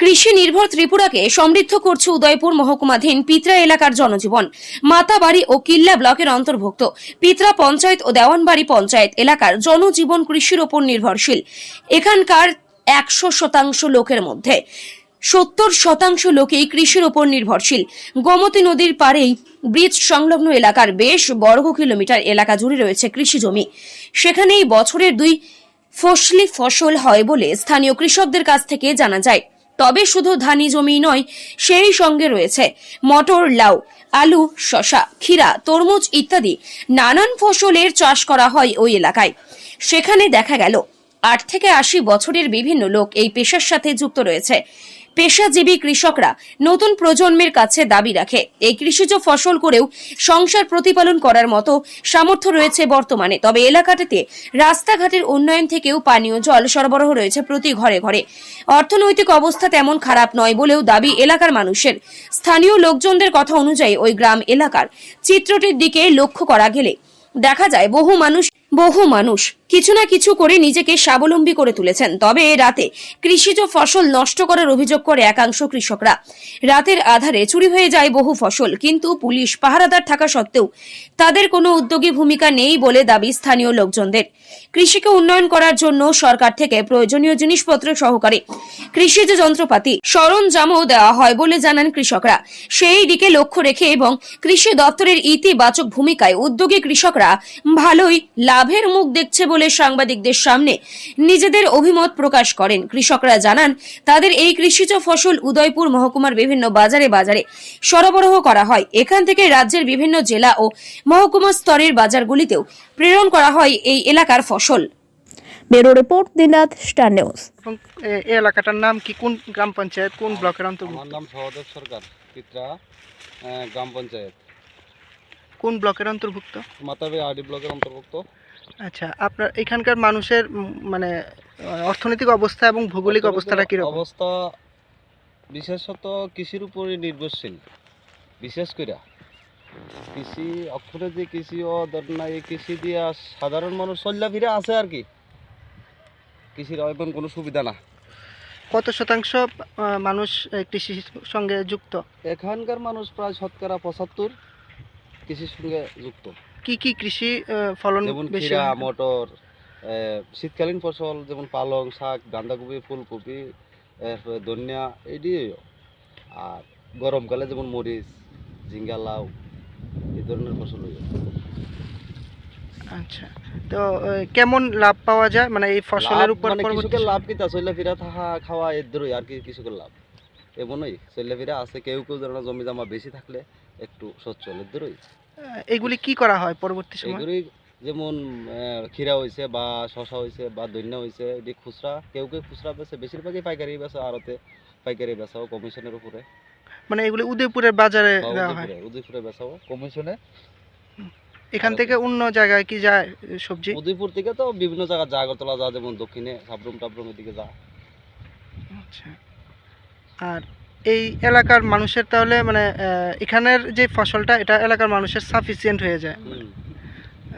কৃষি নির্ভর ত্রিপুরাকে সমৃদ্ধ করছে উদয়পুর মহকুমাধীন পিত্রা এলাকার জনজীবন। মাতাবাড়ি ও কিল্লা ব্লকের অন্তর্ভুক্ত পিত্রা পঞ্চায়েত ও দেওয়ানবাড়ি পঞ্চায়েত এলাকার জনজীবন কৃষির ওপর নির্ভরশীল। এখানকার 100% লোকের মধ্যে 70% লোকই কৃষির ওপর নির্ভরশীল। গোমতী নদীর পাড়েই ব্রিজ সংলগ্ন এলাকার বেশ বর্গ কিলোমিটার এলাকা জুড়ে রয়েছে কৃষি জমি। সেখানেই বছরের 2 ফসলি ফসল হয় বলে স্থানীয় কৃষকদের কাছ থেকে জানা যায়। তবে শুধু ধানি জমি নয়, সেই সঙ্গে রয়েছে মটর, লাউ, আলু, শসা, ক্ষীরা, তরমুজ ইত্যাদি নানান ফসলের চাষ করা হয় ওই এলাকায়। সেখানে দেখা গেল 8 থেকে 80 বছরের বিভিন্ন লোক এই পেশার সাথে যুক্ত রয়েছে। পেশাজীবী কৃষকরা নতুন প্রজন্মের কাছে দাবি রাখে এই কৃষিজ ফসল করেও সংসার প্রতিপালন করার মতো সামর্থ্য রয়েছে বর্তমানে। তবে এলাকাটিতে রাস্তাঘাটের উন্নয়ন থেকেও পানীয় জল সরবরাহ রয়েছে প্রতি ঘরে ঘরে। অর্থনৈতিক অবস্থা তেমন খারাপ নয় বলেও দাবি এলাকার মানুষের। স্থানীয় লোকজনদের কথা অনুযায়ী ওই গ্রাম এলাকার চিত্রটির দিকে লক্ষ্য করা গেলে দেখা যায় বহু মানুষ কিছু না কিছু করে নিজেকে স্বাবলম্বী করে তুলেছেন। তবে রাতে কৃষিজ ফসল নষ্ট করার অভিযোগ করে একাংশ কৃষকরা। রাতের আধারে চুরি হয়ে যায় বহু ফসল, কিন্তু পুলিশ পাহারাদার থাকা সত্ত্বেও তাদের কোনো উদ্যোগী ভূমিকা নেই বলে দাবি স্থানীয় লোকজনদের। কৃষিকে উন্নয়ন করার জন্য সরকার থেকে প্রয়োজনীয় জিনিসপত্র সহকারে কৃষিজ যন্ত্রপাতি সরঞ্জামও দেওয়া হয় বলে জানান কৃষকরা। সেই দিকে লক্ষ্য রেখে এবং কৃষি দপ্তরের ইতিবাচক ভূমিকায় উদ্যোগী কৃষকরা ভালোই লাভের মুখ দেখছে বলে সাংবাদিকদের সামনে নিজেদের অভিমত প্রকাশ করেন। কৃষকরা জানান তাদের এই কৃষিজ ফসল উদয়পুর মহকুমার বিভিন্ন বাজারে সরবরাহ করা হয়। এখান থেকে রাজ্যের বিভিন্ন জেলা ও মহকুমা স্তরের বাজারগুলিতেও প্রেরণ করা হয় এই এলাকার ফসল। ব্যুরো রিপোর্ট, দিনাত, স্টার নিউজ। এই এলাকাটার নাম কি? কোন গ্রাম পঞ্চায়েত, কোন ব্লকের অন্তর্ভুক্ত? আমার নাম সহদেব সরকার, পিত্রা গ্রাম পঞ্চায়েত। কোন ব্লকের অন্তর্ভুক্ত? মাতাবাড়ি আরডি ব্লকের অন্তর্ভুক্ত। আচ্ছা, আপনার এখানকার মানুষের মানে অর্থনৈতিক অবস্থা এবং ভৌগোলিক অবস্থাটা কিরকম? অবস্থা বিশেষত কৃষির উপরে নির্ভরশীল। বিশেষ করে কৃষি অক্ষরে যে কৃষিও ধরেন না, এই কৃষি দিয়ে সাধারণ মানুষ চল্লা ফিরে আছে আর কি। কৃষির এখন কোনো সুবিধা না। কত শতাংশ মানুষ কৃষির সঙ্গে যুক্ত? এখানকার মানুষ প্রায় 75% কৃষির সঙ্গে যুক্ত। কি কি কৃষি ফলন যেমন বেশি? ক্ষীরা, মটর, শীতকালীন ফসল যেমন পালং শাক, বাঁধাকপি, ফুলকপি, ধনিয়া, এটি। আর গরমকালে যেমন মরিচ, ঝিঙ্গা, লাউ, এই ধরনের ফসল হয়ে যায়। আচ্ছা, তো কেমন লাভ পাওয়া যায় মানে এই ফসলের উপর? মানে কৃষকের লাভ কিতা, চল্লা ফিরা থাকা খাওয়া এর ধরই আর কি কৃষকের লাভ। এমনই চল্লা ফিরা আছে, কেউ কেউ যেন জমি জমা বেশি থাকলে একটু সচ্ছল এর ধরই। এগুলি কি করা হয় পরবর্তী সময়? এগুলি যেমন ক্ষীরা হয়েছে বা শশা হয়েছে বা ধনিয়া হয়েছে, এটি খুচরা, কেউ কেউ খুচরা বেচে, বেশিরভাগই পাইকারি বেচে, আড়তে পাইকারি বেচাও কমিশনের উপরে। মানে এগুলি উদয়পুরের বাজারে দেওয়া হয়? উদয়পুরে বেচাও কমিশনে। এখান থেকে অন্য জায়গায় কি যায় সবজি? উদয়পুর থেকে তো বিভিন্ন জায়গা যা, আগরতলা যা, যেমন দক্ষিণে সাবরুম টাবরুমের দিকে যা। আচ্ছা, আর এই এলাকার মানুষের তাহলে মানে এখানের যে ফসলটা, এটা এলাকার মানুষের সাফিসিয়েন্ট হয়ে যায়।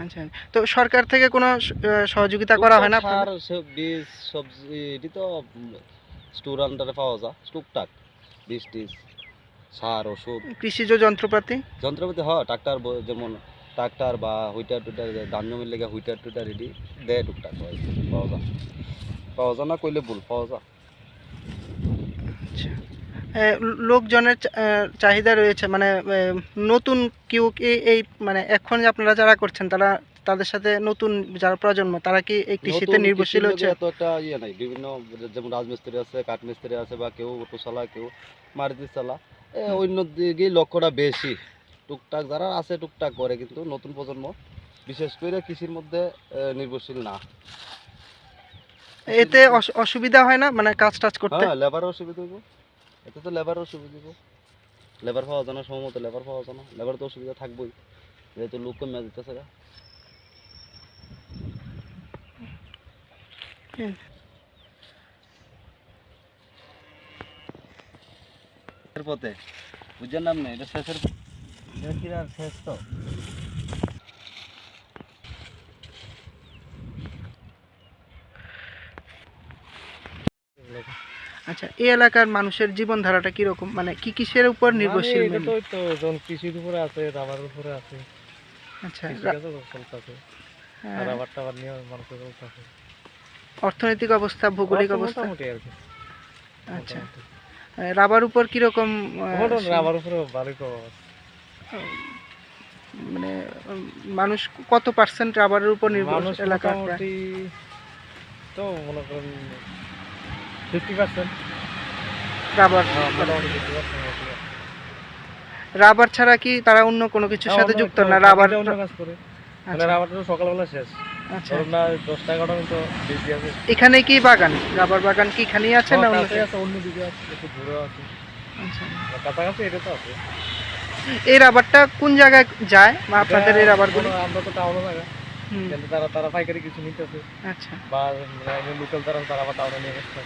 আচ্ছা, তো সরকার থেকে কোনো সহযোগিতা করা হয় না? সার, বীজ, সবজি, এটি তো স্টোর আন্ডারে পাওয়া যায় টুকটাক। বীজ টিজ, সার, ওষুধ, কৃষিজ যন্ত্রপাতি হয় ট্রাক্টর, যেমন ট্রাক্টর বা হুইটার টুইটার, ধান জমির লেগে হুইটার টুইটার এটি দেয় টুকটাক পাওয়া যায় না কইলে ভুল, পাওয়া যায়। আচ্ছা, লোকজনের চাহিদা রয়েছে মানে নতুন কেউ এই মানে এখন আপনারা যারা করছেন তাদের সাথে নতুন যারা প্রজন্ম, তারা কি এই কৃষিতে নির্ভরশীল হচ্ছে? এত একটা ইয়ে নাই। বিভিন্ন যেমন রাজমিস্ত্রি আছে, কাঠমিস্ত্রি আছে, বা কেউ অটো চালা, কেউ মারুতি চালা, অন্য দিকে লক্ষ্যটা বেশি। টুকটাক যারা আছে টুকটাক করে, কিন্তু নতুন প্রজন্ম বিশেষ করে কৃষির মধ্যে নির্ভরশীল না। এতে অসুবিধা হয় না মানে কাজ টাজ করতে? হ্যাঁ, লেবারের অসুবিধা হইব। এতে তো লেবারের অসুবিধা হইব। লেবার পাওয়া যায় না, সময় মতো লেবার পাওয়া যায় না। লেবার তো অসুবিধা থাকবেই, যেহেতু লোক কমে যেতেছে। পথে বুঝছেন নাম নেই, এটা শেষের শেষ তো। আচ্ছা, এই এলাকার মানুষের জীবনধারাটা কিরকম, মানে কি কিসের উপর নির্ভরশীল এটা mainly? তো ওই তো যখন কৃষির উপরে আছে, রাবারের উপরে আছে, আচ্ছা, কৃষিকাজও চলতেছে, হ্যাঁ, আর রাবার টাবার নিয়ে মানুষের চলতেছে। অর্থনৈতিক অবস্থা, ভৌগোলিক অবস্থা। মোটামুটি আর কি। আচ্ছা, রাবার উপর কিরকম রাবার উপরে ভালোই প্রভাব আছে। মানে মানুষ কত পার্সেন্ট রাবারের উপর মানুষ নির্ভর এলাকা? মোটামুটি তো মনে করেন 50%। রাবার মোটামুটি 50%। রাবার ছাড়া কি তারা অন্য কোনো কিছুর সাথে যুক্ত না? রাবার, অন্য কাজ করে, মানে আচ্ছা, রাবারটা তো সকালবেলা শেষ, আচ্ছা। ধরুন না 10টা 11টা মতো বেশি আছে। এখানে কি বাগান, রাবার বাগান কি এখানেই আছে না অন্য? কাছে আছে, অন্যদিকে আছে, একটু দূরেও আছে, আচ্ছা, আর কাছাকাছি এটা তো আছে। এই রাবারটা কোন জায়গায় যায় বা আপনাদের এই রাবারগুলো? আমরা তো টাউনে জায়গা, হুম, কিন্তু তারা পাইকারি কিছু নিতেছে, আচ্ছা, বা লোকাল তারা আবার টাউনে নিয়ে গেছে।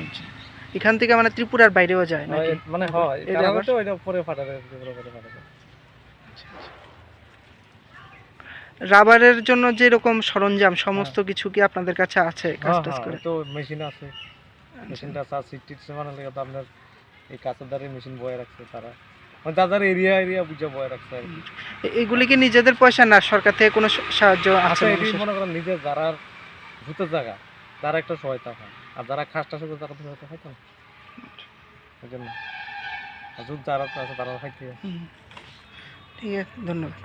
আচ্ছা। এখান থেকে মানে ত্রিপুরার বাইরেও যায় নাকি? মানে হয় এই তারা রাবার? তো ওইটা পরে ফাটাবে, ফাটাবে। রাবারের জন্য যে রকম সরঞ্জাম সমস্ত কিছু কি আপনাদের কাছে আছে কাজ টাজ করে? তো মেশিন আছে, আচ্ছা, মেশিনটা চার সিট বানালে তো আপনার এই কাঁচের দ্বারে মেশিন বয়ে রাখছে তারা, মানে তাদের এরিয়া বুঝে বয়ে রাখছে আর কি। এগুলি কি নিজেদের পয়সা না সরকার থেকে কোনো সাহায্য আছে? আচ্ছা, এটি মানুষের? মনে করেন নিজের যারা ভূতের জায়গা, তারা একটা সহায়তা হয়, আর যারা খাস টাস করে তারা তো সহায়তা হয় না, ওই জন্য। আর যারা আছে তারা খাইতে। হুম, ঠিক আছে, ধন্যবাদ।